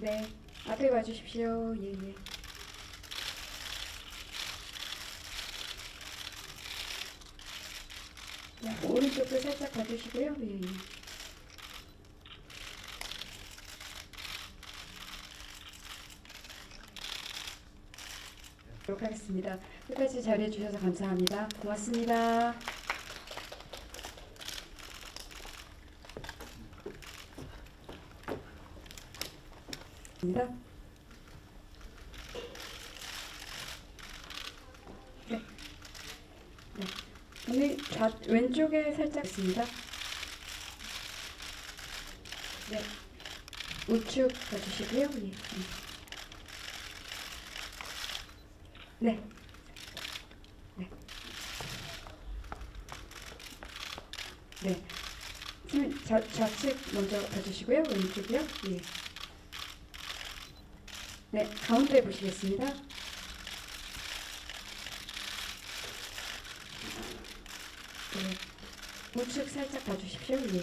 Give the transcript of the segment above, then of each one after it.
네, 앞에 봐주십시오. 예, 예. 네, 오른쪽도 살짝 봐주시고요. 예, 예. 그렇게 하겠습니다. 끝까지 잘해주셔서 감사합니다. 고맙습니다. 입니다. 네. 네. 오늘 왼쪽에 살짝 있습니다. 네. 우측 봐주시고요. 예. 네. 네. 네. 좌측 먼저 봐주시고요. 왼쪽이요. 예. 네. 가운데 보시겠습니다. 네. 우측 살짝 봐주십시오. 예. 예.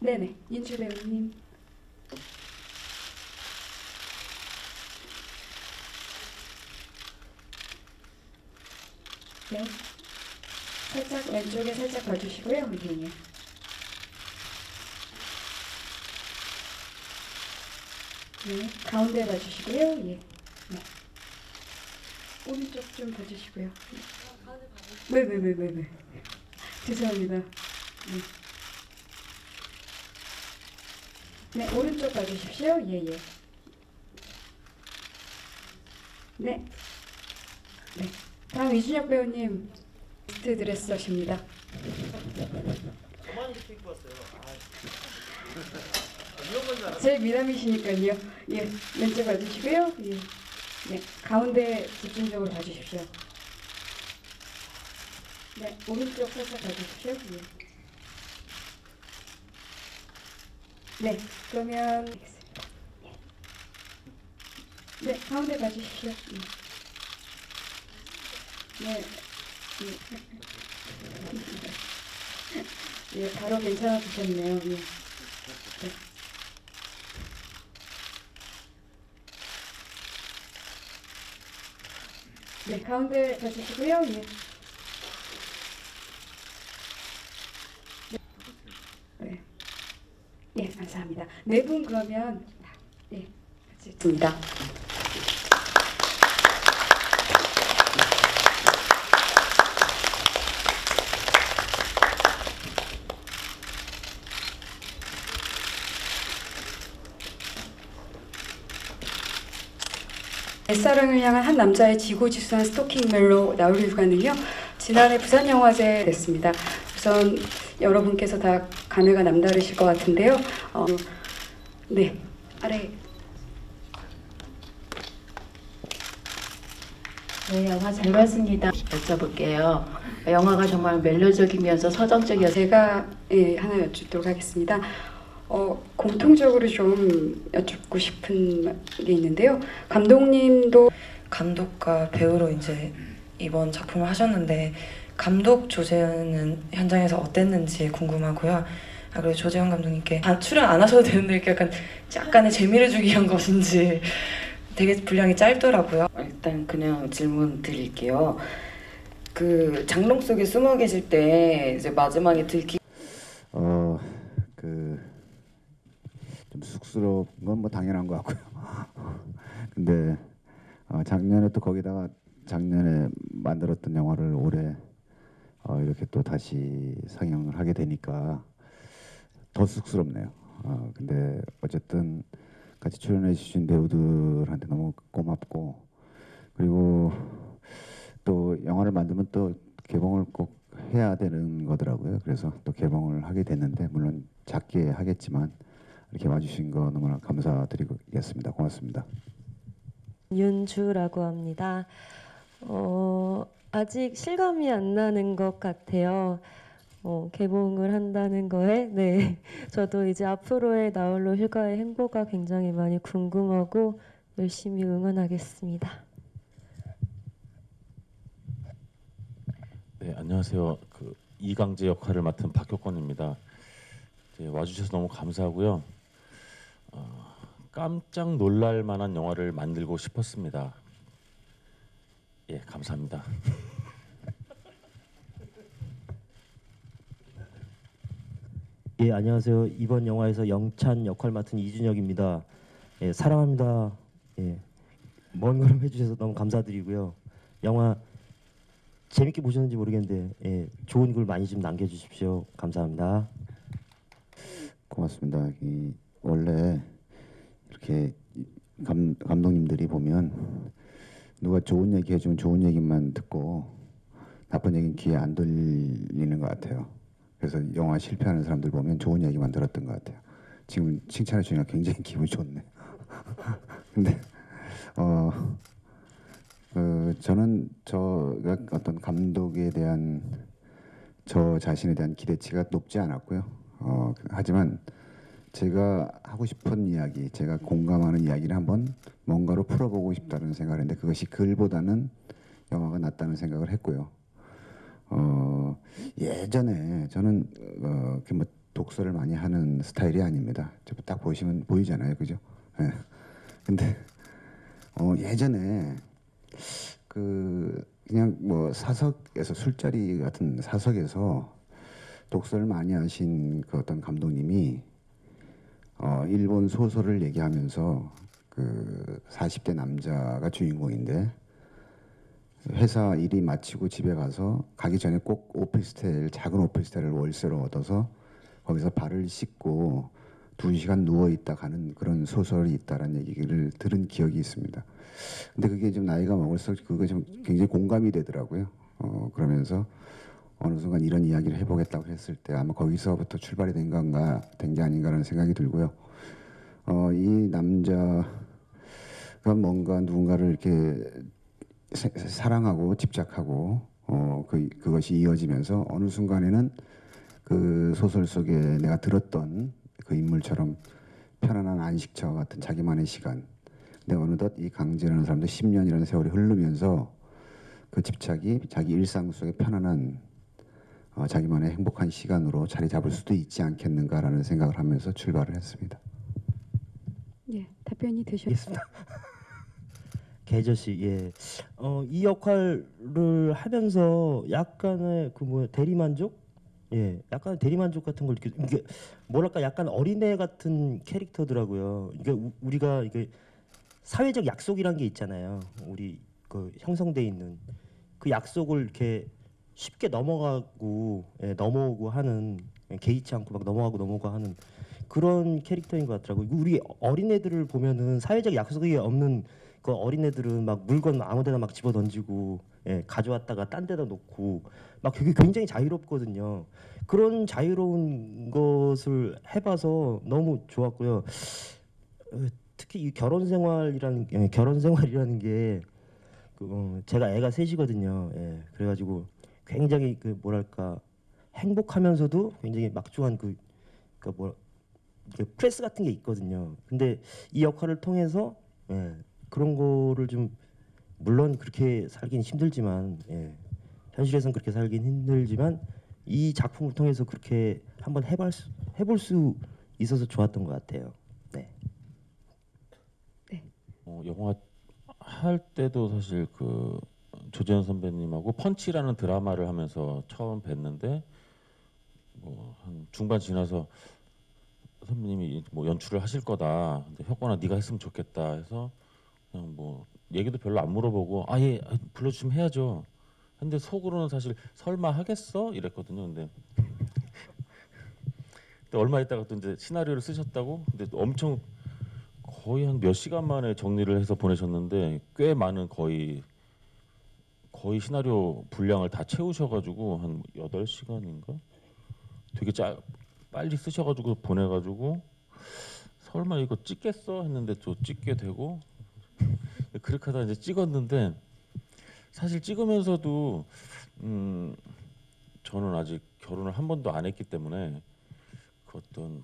네네. 인출 배우님. 네. 살짝 왼쪽에 살짝 봐주시고요. 예. 네. 가운데 봐주시고요. 예. 네. 오른쪽 좀 봐주시고요. 왜. 죄송합니다. 네. 네, 오른쪽 봐주십시오. 예. 네. 네. 다음 이준혁 배우님 스트 드레서십니다. 저만 이렇게 입고 왔어요. 이런 건줄 알았어요. 제일 미남이시니까요. 예, 왼쪽 봐주시고요. 예. 네, 가운데 집중적으로 봐주십시오. 네, 오른쪽 살짝 봐주십시오. 예. 네, 그러면 네, 가운데 봐주십시오. 네. 예, 바로 괜찮아지셨네요. 예. 네. 네, 가운데 봐주시고요. 예. 네. 예, 감사합니다. 네 분 그러면 예, 같이 있습니다. 뱃사랑을 향한 한 남자의 지고지순한 스토킹멜로 나올 휴가는요, 지난해 부산영화제 됐습니다. 우선 여러분께서 다 감회가 남다르실 것 같은데요. 네, 아래. 네, 영화 잘 봤습니다. 여쭤볼게요. 영화가 정말 멜로적이면서 서정적이어서 제가 하나 여쭙도록 하겠습니다. 공통적으로 좀 여쭙고 싶은 게 있는데요. 감독님도 감독과 배우로 이제 이번 작품을 하셨는데 감독 조재는 현장에서 어땠는지 궁금하고요. 그리고 조재현 감독님께 출연 안 하셔도 되는데 이렇게 약간의 재미를 주기 위한 것인지 되게 분량이 짧더라고요. 일단 그냥 질문 드릴게요. 그 장롱 속에 숨어 계실 때 이제 마지막에 좀 쑥스러운 건 뭐 당연한 것 같고요. 근데 작년에 또 거기다가 작년에 만들었던 영화를 올해 이렇게 또 다시 상영을 하게 되니까 더 쑥스럽네요. 근데 어쨌든 같이 출연해 주신 배우들한테 너무 고맙고, 그리고 또 영화를 만들면 또 개봉을 꼭 해야 되는 거더라고요. 그래서 또 개봉을 하게 됐는데, 물론 작게 하겠지만 이렇게 와주신 거 너무나 감사드리겠습니다. 고맙습니다. 윤주라고 합니다. 아직 실감이 안 나는 것 같아요. 개봉을 한다는 거에. 네, 저도 이제 앞으로의 나홀로 휴가의 행보가 굉장히 많이 궁금하고 열심히 응원하겠습니다. 네, 안녕하세요. 이강재 역할을 맡은 박효권입니다. 와주셔서 너무 감사하고요. 깜짝 놀랄 만한 영화를 만들고 싶었습니다. 예, 감사합니다. 예, 안녕하세요. 이번 영화에서 영찬 역할 맡은 이준혁입니다. 예, 사랑합니다. 예, 먼 걸음 해주셔서 너무 감사드리고요. 영화 재밌게 보셨는지 모르겠는데 예, 좋은 글 많이 좀 남겨주십시오. 감사합니다. 고맙습니다. 원래 이렇게 감독님들이 보면 누가 좋은 얘기 해주면 좋은 얘기만 듣고 나쁜 얘기는 귀에 안 들리는 것 같아요. 그래서 영화 실패하는 사람들 보면 좋은 얘기만 들었던 것 같아요. 지금 칭찬해 주니까 굉장히 기분이 좋네. 근데 저는 저가 어떤 감독에 대한 저 자신에 대한 기대치가 높지 않았고요. 하지만 제가 하고 싶은 이야기, 제가 공감하는 이야기를 한번 뭔가로 풀어보고 싶다는 생각을 했는데 그것이 글보다는 영화가 낫다는 생각을 했고요. 예전에 저는 뭐 독서를 많이 하는 스타일이 아닙니다. 딱 보시면 보이잖아요, 그죠? 네. 근데 예전에 그냥 뭐 사석에서 술자리 같은 사석에서 독서를 많이 하신 그 어떤 감독님이 일본 소설을 얘기하면서 그 40대 남자가 주인공인데 회사 일이 마치고 집에 가서 가기 전에 꼭 작은 오피스텔을 월세로 얻어서 거기서 발을 씻고 2시간 누워있다 가는 그런 소설이 있다라는 얘기를 들은 기억이 있습니다. 근데 그게 좀 나이가 먹을수록 그게 좀 굉장히 공감이 되더라고요. 그러면서 어느 순간 이런 이야기를 해보겠다고 했을 때 아마 거기서부터 출발이 된 게 아닌가라는 생각이 들고요. 이 남자가 뭔가 누군가를 이렇게 사랑하고 집착하고 그것이 이어지면서 어느 순간에는 그 소설 속에 내가 들었던 그 인물처럼 편안한 안식처 같은 자기만의 시간. 근데 어느덧 이 강재라는 사람도 10년이라는 세월이 흐르면서 그 집착이 자기 일상 속에 편안한 자기만의 행복한 시간으로 자리 잡을 수도 있지 않겠는가라는 생각을 하면서 출발을 했습니다. 예, 답변이 되셨습니다. 개저씨, 예, 이 역할을 하면서 약간의 대리만족, 예, 약간 대리만족 같은 걸 이게 뭐랄까 약간 어린애 같은 캐릭터더라고요. 이게 우리가 이게 사회적 약속이란 게 있잖아요. 우리 그 형성돼 있는 그 약속을 이렇게 쉽게 넘어오고 하는 개의치 않고 막 넘어가고 하는 그런 캐릭터인 것 같더라고요. 우리 어린애들을 보면은 사회적 약속이 없는 그 어린애들은 막 물건 아무데나 막 집어 던지고 가져왔다가 딴 데다 놓고 막 그게 굉장히 자유롭거든요. 그런 자유로운 것을 해봐서 너무 좋았고요. 특히 이 결혼 생활이라는 게 제가 애가 셋이거든요. 예, 그래가지고 굉장히 행복하면서도 굉장히 막중한 프레스 같은 게 있거든요. 근데 이 역할을 통해서 그런 거를 좀 물론 그렇게 살긴 힘들지만 현실에선 그렇게 살긴 힘들지만 이 작품을 통해서 그렇게 한번 해볼 수 있어서 좋았던 것 같아요. 네. 영화 할 때도 사실 그 조재현 선배님하고 펀치라는 드라마를 하면서 처음 뵀는데 한 중반 지나서 선배님이 연출을 하실 거다. 근데 효과나 네가 했으면 좋겠다 해서 그냥 얘기도 별로 안 물어보고 예 불러주시면 해야죠. 근데 속으로는 사실 설마 하겠어 이랬거든요. 근데 얼마 있다가 또 이제 시나리오를 쓰셨다고. 근데 엄청 거의 한 몇 시간 만에 정리를 해서 보내셨는데 꽤 많은 거의 시나리오 분량을 다 채우셔가지고 한 8시간인가? 되게 빨리 쓰셔가지고 보내가지고 설마 이거 찍겠어 했는데 또 찍게 되고 그렇게 하다 이제 찍었는데 사실 찍으면서도 저는 아직 결혼을 한 번도 안 했기 때문에 그 어떤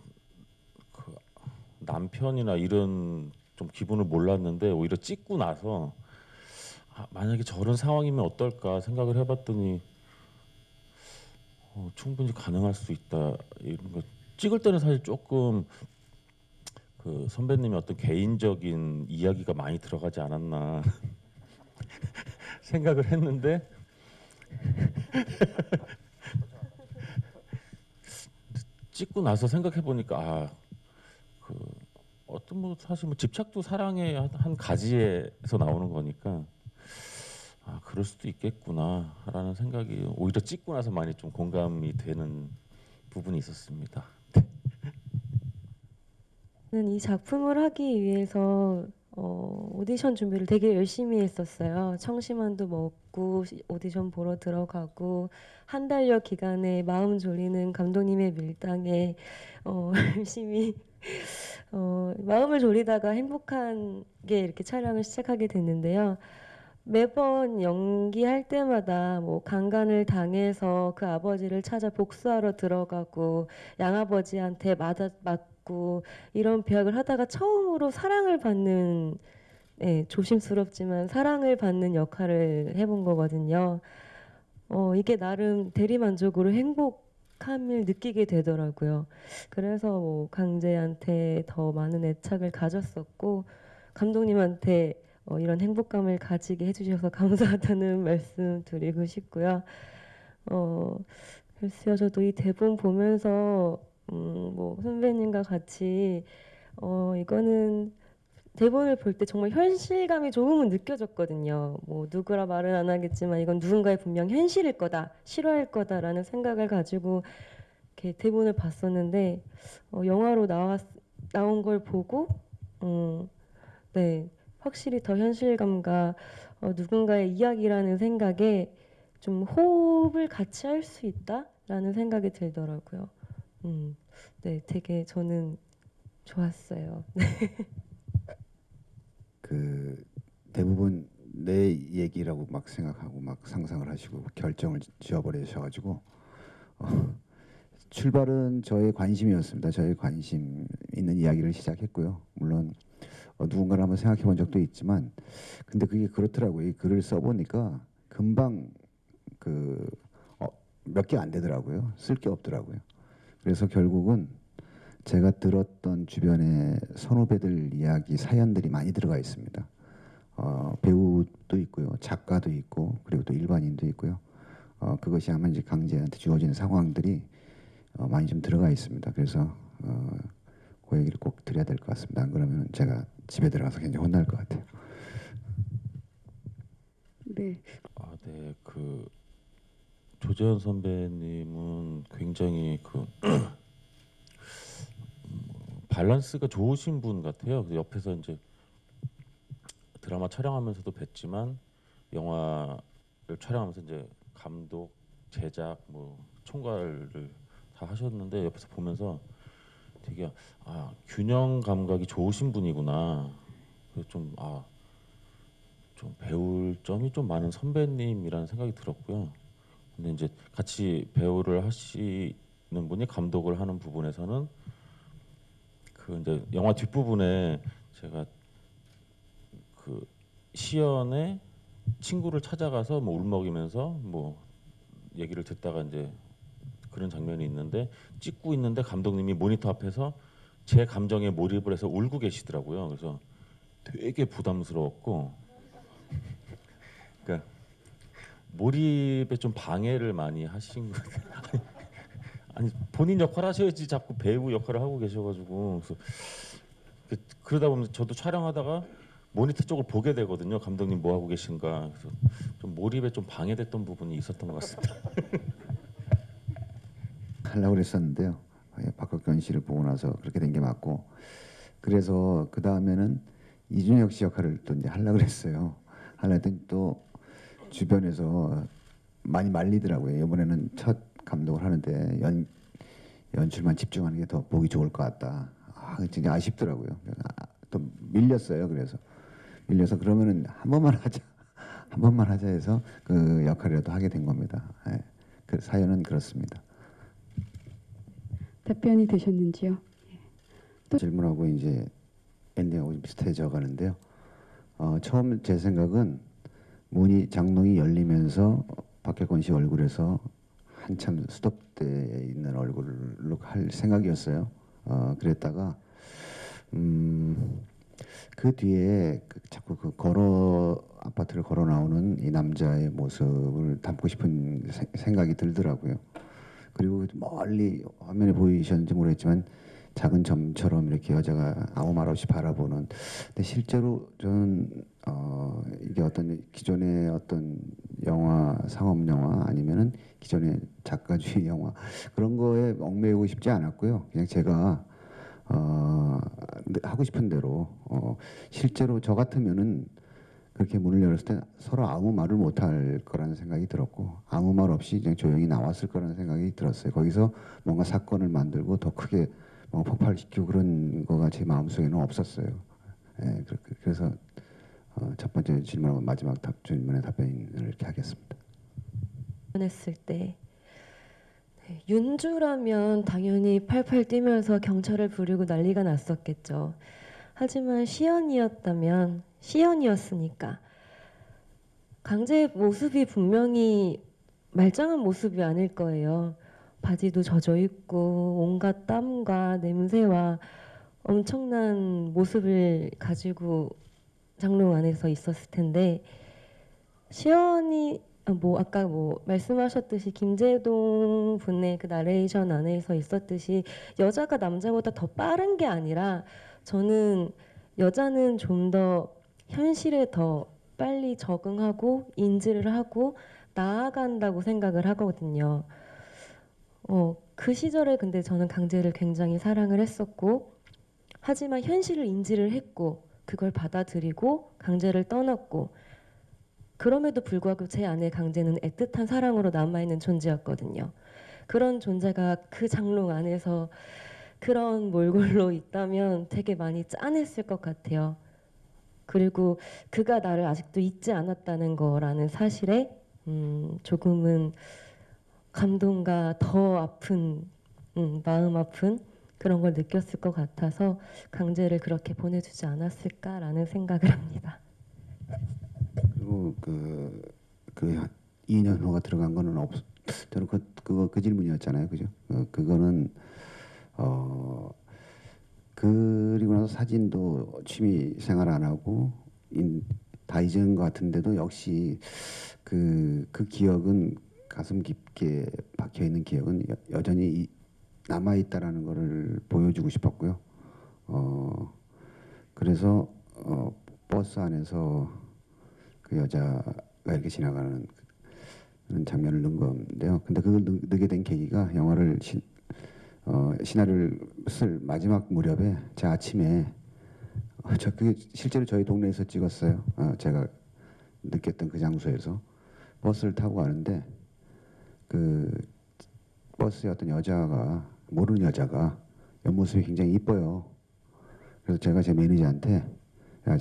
남편이나 이런 좀 기분을 몰랐는데 오히려 찍고 나서 만약에 저런 상황이면 어떨까 생각을 해봤더니 충분히 가능할 수 있다 이런 거 찍을 때는 사실 조금 그 선배님의 어떤 개인적인 이야기가 많이 들어가지 않았나 생각을 했는데 찍고 나서 생각해 보니까 그 어떤 뭐 사실 뭐 집착도 사랑의 한 가지에서 나오는 거니까 그럴 수도 있겠구나라는 생각이 오히려 찍고 나서 많이 좀 공감이 되는 부분이 있었습니다. 저는 이 작품을 하기 위해서 오디션 준비를 되게 열심히 했었어요. 청심환도 먹고 오디션 보러 들어가고 한 달여 기간에 마음 졸이는 감독님의 밀당에 열심히 마음을 졸이다가 행복하게 이렇게 촬영을 시작하게 됐는데요. 매번 연기할 때마다 뭐 강간을 당해서 그 아버지를 찾아 복수하러 들어가고 양아버지한테 맞고 이런 배역을 하다가 처음으로 사랑을 받는 조심스럽지만 사랑을 받는 역할을 해본 거거든요. 이게 나름 대리만족으로 행복함을 느끼게 되더라고요. 그래서 뭐 강재한테 더 많은 애착을 가졌었고 감독님한테 이런 행복감을 가지게 해주셔서 감사하다는 말씀 드리고 싶고요. 글쎄요, 저도 이 대본 보면서 뭐 선배님과 같이 이거는 대본을 볼 때 정말 현실감이 조금은 느껴졌거든요. 뭐 누구라 말은 안 하겠지만 이건 누군가의 분명 현실일 거다, 실화일 거다라는 생각을 가지고 이렇게 대본을 봤었는데 영화로 나온 걸 보고 네. 확실히 더 현실감과 누군가의 이야기라는 생각에 좀 호흡을 같이 할 수 있다라는 생각이 들더라고요. 네, 되게 저는 좋았어요. 그 대부분 내 얘기라고 막 생각하고 막 상상을 하시고 결정을 지어버리셔가지고 출발은 저의 관심이었습니다. 저의 관심 있는 이야기를 시작했고요. 물론 누군가를 한번 생각해 본 적도 있지만 근데 그게 그렇더라고요. 이 글을 써보니까 금방 몇 개 안 되더라고요. 쓸 게 없더라고요. 그래서 결국은 제가 들었던 주변의 선후배들 이야기 사연들이 많이 들어가 있습니다. 배우도 있고요. 작가도 있고 그리고 또 일반인도 있고요. 그것이 아마 이제 강재한테 주어지는 상황들이 많이 좀 들어가 있습니다. 그래서 그 얘기를 꼭 드려야 될 것 같습니다. 안 그러면 제가 집에 들어가서 굉장히 혼날 것 같아요. 네. 네, 그 조재현 선배님은 굉장히 그 밸런스가 좋으신 분 같아요. 옆에서 이제 드라마 촬영하면서도 뵀지만 영화를 촬영하면서 이제 감독, 제작, 뭐 총괄을 다 하셨는데 옆에서 보면서 되게 균형 감각이 좋으신 분이구나. 그래서 좀 배울 점이 좀 많은 선배님이라는 생각이 들었고요. 근데 이제 같이 배우를 하시는 분이 감독을 하는 부분에서는 그 이제 영화 뒷부분에 제가 그 시연의 친구를 찾아가서 뭐 울먹이면서 뭐 얘기를 듣다가 이제 그런 장면이 있는데 찍고 있는데 감독님이 모니터 앞에서 제 감정에 몰입을 해서 울고 계시더라고요. 그래서 되게 부담스러웠고, 그러니까 몰입에 좀 방해를 많이 하신 것 같아요. 아니 본인 역할 하셔야지 자꾸 배우 역할을 하고 계셔가지고 그러다 보면 저도 촬영하다가 모니터 쪽을 보게 되거든요. 감독님 뭐 하고 계신가. 그래서 좀 몰입에 좀 방해됐던 부분이 있었던 것 같습니다. 하려고 그랬었는데요. 박학경 씨를 보고 나서 그렇게 된 게 맞고, 그래서 그 다음에는 이준혁 씨 역할을 또 이제 하려고 그랬어요. 하려 했더니 또 주변에서 많이 말리더라고요. 이번에는 첫 감독을 하는데 연출만 집중하는 게 더 보기 좋을 것 같다. 진짜 아쉽더라고요. 또 밀렸어요. 그래서 밀려서 그러면은 한 번만 하자 해서 그 역할이라도 하게 된 겁니다. 예. 그 사연은 그렇습니다. 답변이 되셨는지요? 또 질문하고 이제 엔딩하고 비슷해져 가는데요. 처음 제 생각은 장롱이 열리면서 박혁건 씨 얼굴에서 한참 스톱대에 있는 얼굴로 할 생각이었어요. 그랬다가 그 뒤에 자꾸 아파트를 걸어 나오는 이 남자의 모습을 담고 싶은 생각이 들더라고요. 그리고 멀리 화면에 보이셨는지 모르겠지만 작은 점처럼 이렇게 여자가 아무 말 없이 바라보는. 근데 실제로 저는 이게 어떤 기존의 어떤 영화, 상업 영화 아니면은 기존의 작가주의 영화 그런 거에 얽매이고 싶지 않았고요. 그냥 제가 하고 싶은 대로 실제로 저 같으면은 그렇게 문을 열었을 때 서로 아무 말을 못할 거라는 생각이 들었고 아무 말 없이 그냥 조용히 나왔을 거라는 생각이 들었어요. 거기서 뭔가 사건을 만들고 더 크게 폭발시키고 그런 거가 제 마음속에는 없었어요. 예, 그래서 첫 번째 질문하고 마지막 질문에 답변을 이렇게 하겠습니다. 했을 때 네, 윤주라면 당연히 팔팔 뛰면서 경찰을 부르고 난리가 났었겠죠. 하지만 시연이었으니까 강제의 모습이 분명히 말짱한 모습이 아닐 거예요. 바지도 젖어 있고 온갖 땀과 냄새와 엄청난 모습을 가지고 장롱 안에서 있었을 텐데 시연이 아까 말씀하셨듯이 김재동 분의 그 나레이션 안에서 있었듯이 여자가 남자보다 더 빠른 게 아니라 저는 여자는 좀 더 현실에 더 빨리 적응하고 인지를 하고 나아간다고 생각을 하거든요. 그 시절에 근데 저는 강제를 굉장히 사랑을 했었고 하지만 현실을 인지를 했고 그걸 받아들이고 강제를 떠났고 그럼에도 불구하고 제 안에 강제는 애틋한 사랑으로 남아있는 존재였거든요. 그런 존재가 그 장롱 안에서 그런 몰골로 있다면 되게 많이 짠했을 것 같아요. 그리고 그가 나를 아직도 잊지 않았다는 거라는 사실에 조금은 감동과 더 아픈 마음 아픈 그런 걸 느꼈을 것 같아서 강제를 그렇게 보내주지 않았을까라는 생각을 합니다. 그리고 그 2년 후가 들어간 거는 저는 그 질문이었잖아요, 그죠? 그거는 그리고 나서 사진도 취미 생활 안 하고 다 잊은 것 같은데도 역시 그 기억은 가슴 깊게 박혀 있는 기억은 여전히 남아 있다라는 것을 보여주고 싶었고요. 그래서 버스 안에서 그 여자가 이렇게 지나가는 장면을 넣은 건데요. 근데 그걸 넣게 된 계기가 영화를 시나리오를 쓸 마지막 무렵에 제 아침에 그게 실제로 저희 동네에서 찍었어요. 제가 느꼈던 그 장소에서 버스를 타고 가는데 그 버스에 어떤 여자가 모르는 여자가 옆모습이 굉장히 이뻐요. 그래서 제가 제 매니저한테 야,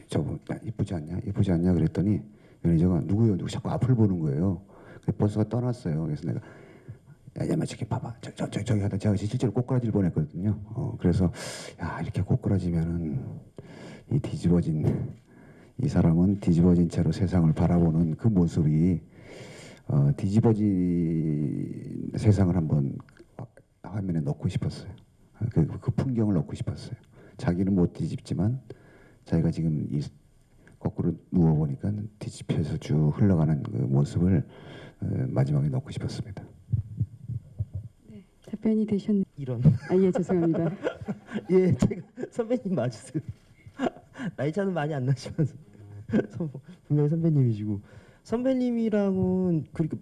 저분 이쁘지 않냐? 이쁘지 않냐? 그랬더니 매니저가 누구요? 누구 자꾸 앞을 보는 거예요. 그래서 버스가 떠났어요. 그래서 내가 야, 저기 봐봐. 저기 하다 제가 실제로 꼬꾸라질 뻔했거든요. 그래서 야, 이렇게 꼬꾸라지면은 이 사람은 뒤집어진 채로 세상을 바라보는 그 모습이 뒤집어진 세상을 한번 화면에 넣고 싶었어요. 그 풍경을 넣고 싶었어요. 자기는 못 뒤집지만 자기가 지금 거꾸로 누워 보니까 뒤집혀서 쭉 흘러가는 그 모습을 마지막에 넣고 싶었습니다. 네, 답변이 되셨네요. 이런. 예, 죄송합니다. 예, 제가 선배님 맞으세요. 나이 차는 많이 안 나시면서 분명히 선배님이시고 선배님이랑은 그렇게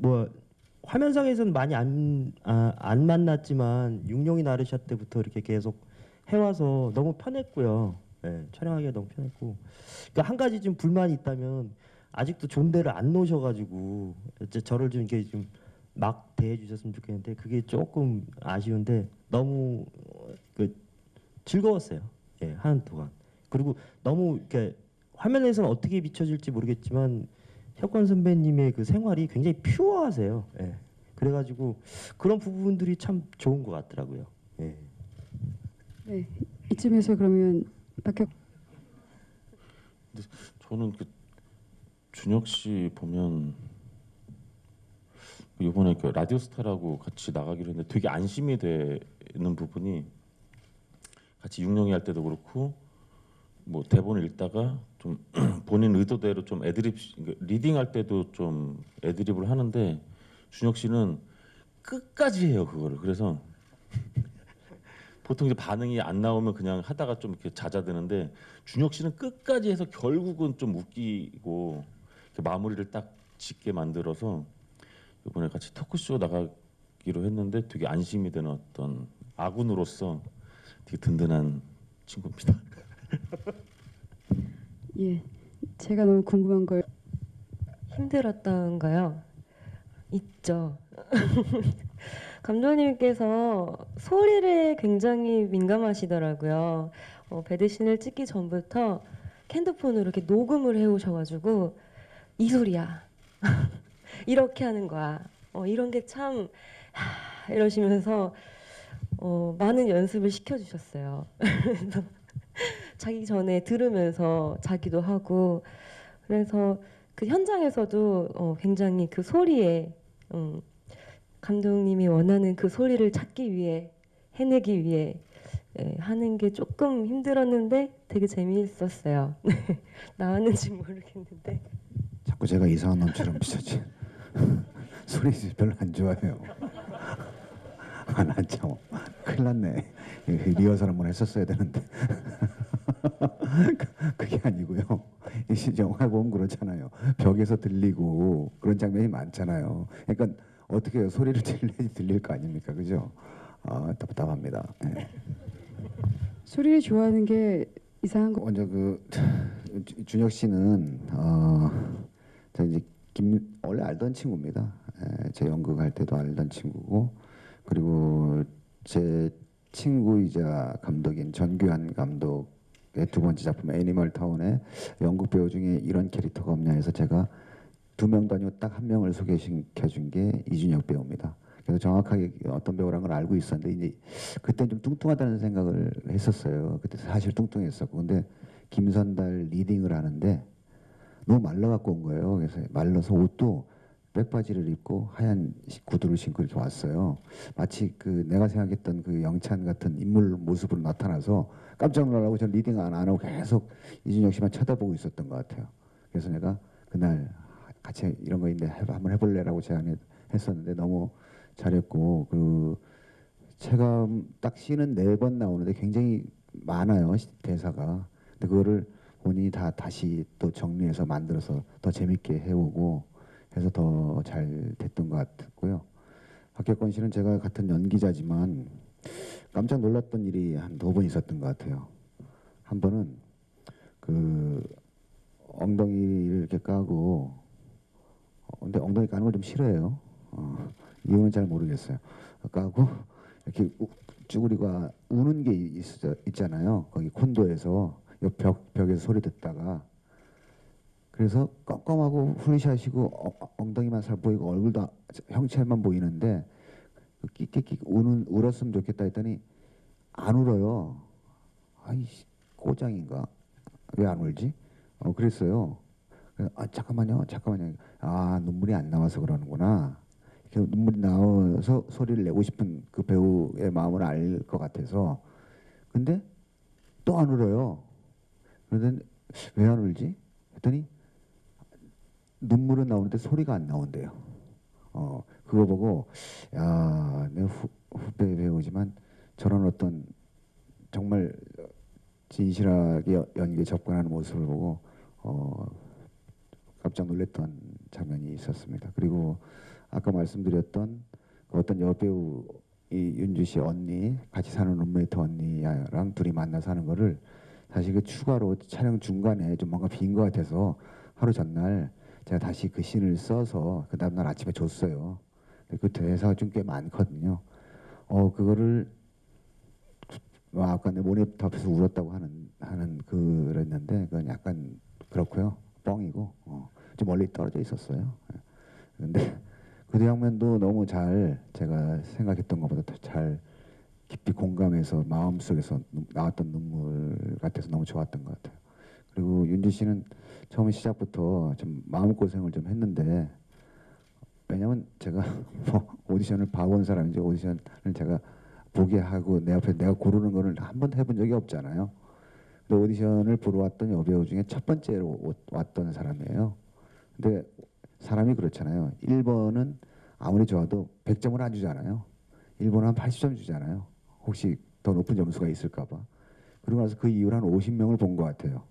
화면상에서는 많이 안 만났지만 육룡이 나르샤 때부터 이렇게 계속 해와서 너무 편했고요. 네, 촬영하기가 너무 편했고. 그러니까 한 가지 좀 불만이 있다면 아직도 존대를 안 놓으셔가지고 저를 좀 이렇게 좀 막 대해주셨으면 좋겠는데 그게 조금 아쉬운데 너무 즐거웠어요. 예, 하는 동안. 그리고 너무 이렇게 화면에서는 어떻게 비춰질지 모르겠지만 혁권 선배님의 그 생활이 굉장히 퓨어하세요. 예. 그래가지고 그런 부분들이 참 좋은 것 같더라고요. 예. 네, 이쯤에서 그러면 저는 그 준혁 씨 보면 이번에 그 라디오스타라고 같이 나가기로 했는데 되게 안심이 되는 부분이 같이 육룡이 할 때도 그렇고 뭐 대본을 읽다가 좀 본인 의도대로 좀 애드립 리딩 할 때도 좀 애드립을 하는데 준혁 씨는 끝까지 해요 그거를. 그래서 보통 이제 반응이 안 나오면 그냥 하다가 좀 이렇게 잦아드는데 준혁 씨는 끝까지 해서 결국은 좀 웃기고 이렇게 마무리를 딱 짓게 만들어서 이번에 같이 토크쇼 나가기로 했는데 되게 안심이 되는 어떤 아군으로서 되게 든든한 친구입니다. 예, 제가 너무 궁금한 걸 힘들었던가요? 있죠. 감독님께서 소리를 굉장히 민감하시더라고요. 배드신을 찍기 전부터 핸드폰으로 이렇게 녹음을 해오셔가지고 이 소리야. 이렇게 하는 거야. 이런 게 참 이러시면서 많은 연습을 시켜주셨어요. 그래서 자기 전에 들으면서 자기도 하고 그래서 그 현장에서도 굉장히 그 소리에 감독님이 원하는 그 소리를 찾기 위해 해내기 위해 하는 게 조금 힘들었는데 되게 재미있었어요. 나왔는지 모르겠는데 자꾸 제가 이상한 놈처럼 비춰지. 소리 별로 안 좋아해요. 난 참 큰일 났네. 리허설 한번 했었어야 되는데. 그게 아니고요. 영화 보면 그렇잖아요. 벽에서 들리고 그런 장면이 많잖아요. 그러니까 어떻게 해요? 소리를 질러야지 들릴 거 아닙니까? 그죠? 답답합니다. 네. 소리를 좋아하는 게 이상한 거. 먼저 준혁 씨는 저 이제 원래 알던 친구입니다. 제 연극할 때도 알던 친구고 그리고 제 친구이자 감독인 전규환 감독의 두 번째 작품 애니멀 타운에 연극 배우 중에 이런 캐릭터가 없냐 해서 제가 2명도 아니고 딱 한 명을 소개시켜준 게 이준혁 배우입니다. 그래서 정확하게 어떤 배우라는 걸 알고 있었는데 이제 그때 좀 뚱뚱하다는 생각을 했었어요. 그때 사실 뚱뚱했었고 근데 김선달 리딩을 하는데 너무 말라갖고 온 거예요. 그래서 말라서 옷도 백바지를 입고 하얀 구두를 신고 이렇게 왔어요. 마치 내가 생각했던 그 영찬 같은 인물 모습으로 나타나서 깜짝 놀라고 전 리딩 안 하고 계속 이준혁 씨만 쳐다보고 있었던 것 같아요. 그래서 내가 그날 같이 이런 거 있는데 한번 해볼래라고 제안했었는데 너무 잘했고 체감 딱 씬은 4번 나오는데 굉장히 많아요 대사가. 근데 그거를 본인이 다시 또 정리해서 만들어서 더 재밌게 해오고 해서 더 잘 됐던 것 같고요. 박혁건 씨는 제가 같은 연기자지만 깜짝 놀랐던 일이 한 2번 있었던 것 같아요. 한 번은 엉덩이를 이렇게 까고 근데 엉덩이 까는 걸 좀 싫어해요. 이유는 잘 모르겠어요. 까고 이렇게 쭈구리가 우는 게 있잖아요. 거기 콘도에서 벽에서 소리 듣다가 그래서 껌껌하고 풀샷이고 엉덩이만 살 보이고 얼굴도 형체만 보이는데 끽끽 울었으면 좋겠다 했더니 안 울어요. 아이 꼬장인가? 왜 안 울지? 그랬어요. 잠깐만요. 눈물이 안 나와서 그러는구나. 이렇게 눈물이 나와서 소리를 내고 싶은 그 배우의 마음을 알 것 같아서 근데 또 안 울어요. 그러더니 왜 안 울지? 했더니 눈물은 나오는데 소리가 안 나온대요. 그거 보고 야, 내 후배 배우지만 저런 어떤 정말 진실하게 연기에 접근하는 모습을 보고 깜짝 놀랐던 장면이 있었습니다. 그리고 아까 말씀드렸던 어떤 여배우 윤주 씨 언니 같이 사는 룸메이트 언니랑 둘이 만나서 하는 거를 사실 추가로 촬영 중간에 좀 뭔가 빈 것 같아서 하루 전날 제가 다시 그 씬을 써서 그 다음날 아침에 줬어요. 그 대사가 좀 꽤 많거든요. 그거를 아까 내 모니터 앞에서 울었다고 하는 그랬는데 그건 약간 그렇고요. 뻥이고 좀 멀리 떨어져 있었어요. 근데 그 장면도 너무 잘 제가 생각했던 것보다 더 잘 깊이 공감해서 마음속에서 나왔던 눈물 같아서 너무 좋았던 것 같아요. 그리고 윤주 씨는 처음 시작부터 좀 마음고생을 좀 했는데 왜냐면 제가 뭐 오디션을 봐본 사람이지 오디션을 제가 보게 하고 내 앞에 내가 고르는 거를 한 번도 해본 적이 없잖아요. 근데 오디션을 보러 왔던 여배우 중에 첫 번째로 왔던 사람이에요. 근데 사람이 그렇잖아요. 1번은 아무리 좋아도 100점을 안 주잖아요. 1번은 한 80점 주잖아요. 혹시 더 높은 점수가 있을까 봐. 그러고 나서 그 이후로 한 50명을 본 것 같아요.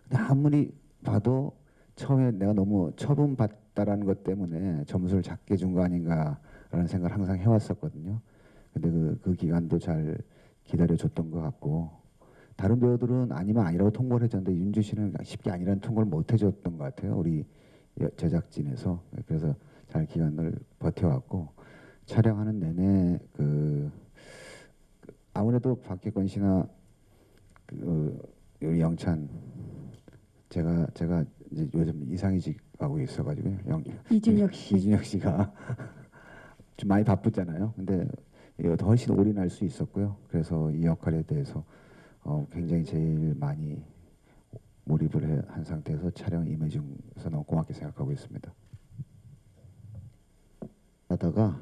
근데 아무리 봐도 처음에 내가 너무 처분받다라는 것 때문에 점수를 작게 준 거 아닌가라는 생각을 항상 해왔었거든요. 근데 그 기간도 잘 기다려줬던 것 같고 다른 배우들은 아니면 아니라고 통보를 해줬는데 윤주 씨는 쉽게 아니라는 통보를 못 해줬던 것 같아요. 우리 제작진에서. 그래서 잘 기간을 버텨왔고 촬영하는 내내 아무래도 박혜권 씨나 우리 영찬 제가 이제 요즘 이상희직 하고 있어가지고요. 이준혁 씨. 이준혁 씨가 좀 많이 바쁘잖아요. 근데 훨씬 올인할 수 있었고요. 그래서 이 역할에 대해서 굉장히 제일 많이 몰입을 한 상태에서 촬영 임해줘서 너무 고맙게 생각하고 있습니다. 하다가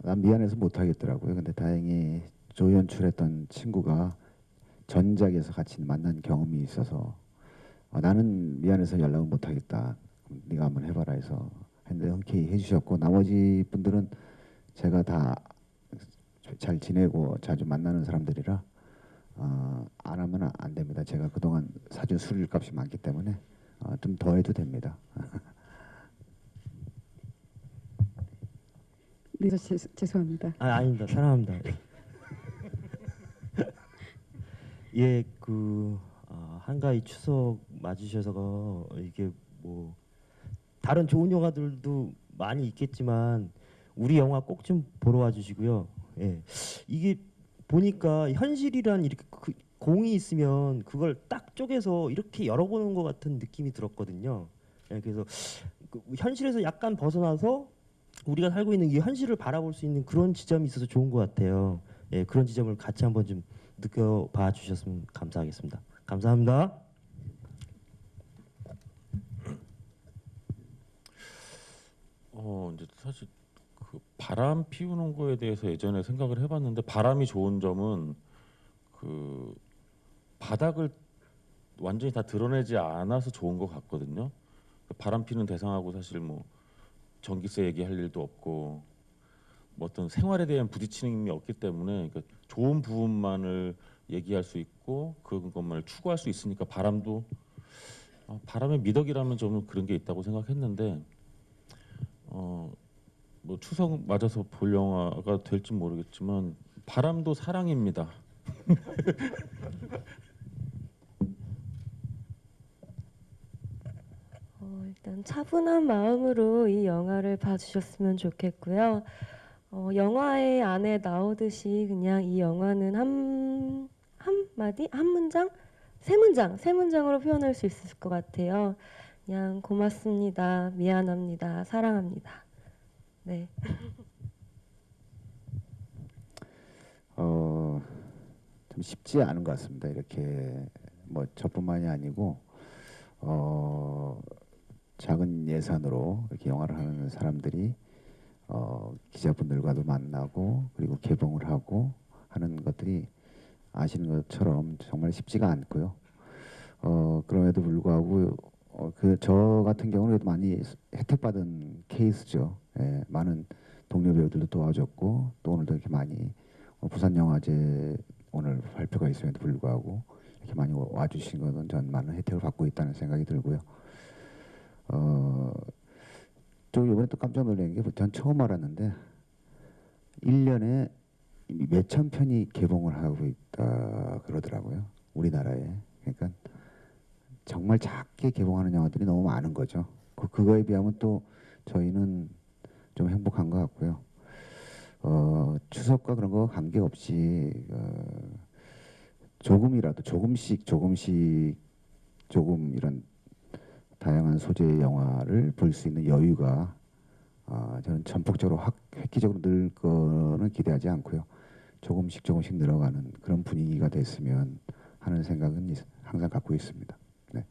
난 미안해서 못하겠더라고요. 근데 다행히 조연출했던 친구가 전작에서 같이 만난 경험이 있어서 나는 미안해서 연락을 못하겠다. 네가 한번 해봐라 해서 했는데 흔쾌히 해주셨고 나머지 분들은 제가 다 잘 지내고 자주 만나는 사람들이라 안 하면 안 됩니다. 제가 그동안 사준 술값이 많기 때문에 좀 더 해도 됩니다. 네, 죄송합니다. 아닙니다. 사랑합니다. 예, 한가위 추석 맞으셔서 이게 뭐 다른 좋은 영화들도 많이 있겠지만 우리 영화 꼭 좀 보러 와주시고요. 예, 이게 보니까 현실이란 이렇게 공이 있으면 그걸 딱 쪼개서 이렇게 열어보는 것 같은 느낌이 들었거든요. 예, 그래서 현실에서 약간 벗어나서 우리가 살고 있는 이 현실을 바라볼 수 있는 그런 지점이 있어서 좋은 것 같아요. 예, 그런 지점을 같이 한번 좀 느껴봐 주셨으면 감사하겠습니다. 감사합니다. 이제 사실 그 바람 피우는 거에 대해서 예전에 생각을 해봤는데 바람이 좋은 점은 그 바닥을 완전히 다 드러내지 않아서 좋은 것 같거든요. 바람 피는 대상하고 사실 뭐 전기세 얘기할 일도 없고 뭐 어떤 생활에 대한 부딪힘이 없기 때문에 그러니까 좋은 부분만을 얘기할 수 있고 그런 것만을 추구할 수 있으니까 바람도 바람의 미덕이라면 저는 그런 게 있다고 생각했는데 뭐 추석 맞아서 볼 영화가 될지 모르겠지만 바람도 사랑입니다. 일단 차분한 마음으로 이 영화를 봐주셨으면 좋겠고요. 영화의 안에 나오듯이 그냥 이 영화는 한 마디, 한 문장, 세 문장으로 표현할 수 있을 것 같아요. 그냥 고맙습니다, 미안합니다, 사랑합니다. 네. 좀 쉽지 않은 것 같습니다. 이렇게 뭐 저뿐만이 아니고 작은 예산으로 이렇게 영화를 하는 사람들이 기자분들과도 만나고 그리고 개봉을 하고 하는 것들이 아시는 것처럼 정말 쉽지가 않고요. 그럼에도 불구하고 저 같은 경우는 많이 혜택받은 케이스죠. 예, 많은 동료 배우들도 도와줬고 또 오늘도 이렇게 많이 부산영화제 오늘 발표가 있음에도 불구하고 이렇게 많이 와주신 것은 전 많은 혜택을 받고 있다는 생각이 들고요. 또 이번에 또 깜짝 놀란 게 전 처음 알았는데 1년에 몇천 편이 개봉을 하고 있다 그러더라고요. 우리나라에. 그러니까 정말 작게 개봉하는 영화들이 너무 많은 거죠. 그거에 비하면 또 저희는 좀 행복한 것 같고요. 추석과 그런 거 관계없이 조금이라도 조금 이런 다양한 소재의 영화를 볼 수 있는 여유가 저는 전폭적으로 획기적으로 늘 거는 기대하지 않고요. 조금씩 늘어가는 그런 분위기가 됐으면 하는 생각은 항상 갖고 있습니다. 네.